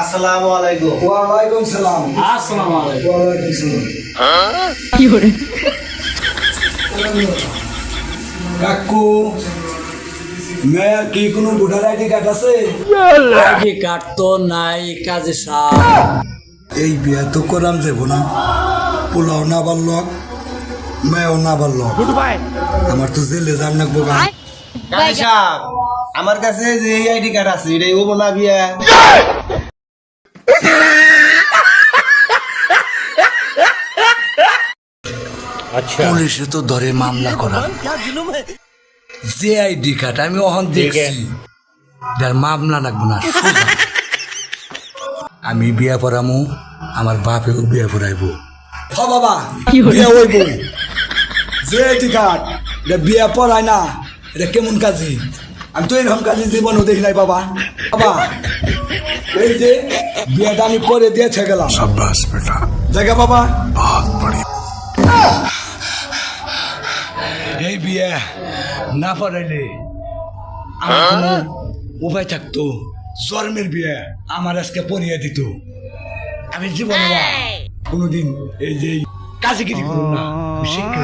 আসসালামু আলাইকুম। ওয়ালাইকুম সালাম। আসসালামু আলাইকুম। ওয়ালাইকুম সালাম। কি করে কাকু মেয়ের কি কোনো ভোটার আইডি কার্ড আছে? আইডি কার্ড তো নাই কাজে সাহেব। এই বিয়া তো করাম যাব না, পোলাও না বাড়লক মেয়েও না বাড়লক, আমার তো জেলে যান লাগবো গা। কাজী সাহেব আমার কাছে যে আইডি কার্ড আছে এটাই হবো না বিয়া? পুলিশে তো ধরে মামলা করা, যে আইডি কার্ড আমি ওখান দেখছি যার মামলা লাগবো না, সোজা। আমি বিয়া পড়ামু, আমার বাপেও বিয়া পড়াইবো। হ বাবা বিয়া হইব, যে আইডি কার্ড এটা বিয়া পড়ায় না, এটা কেমন কাজী? আমি তো এরকম কাজী জীবনও দেখি নাই বাবা। বাবা এই যে বিয়াটা আমি পরে দিয়েছে গেলাম, शाबाश बेटा, জায়গা বাবা। बहुत बढ़िया। এই বিয়ে না পড়াইলে আমার কোনো উপায় থাকতো? জন্মের বিয়ে আমার আজকে পড়িয়ে দিত, আমি জীবনে কোনোদিন এই যে কাজে গিরি করুন না, আমি শিক্ষা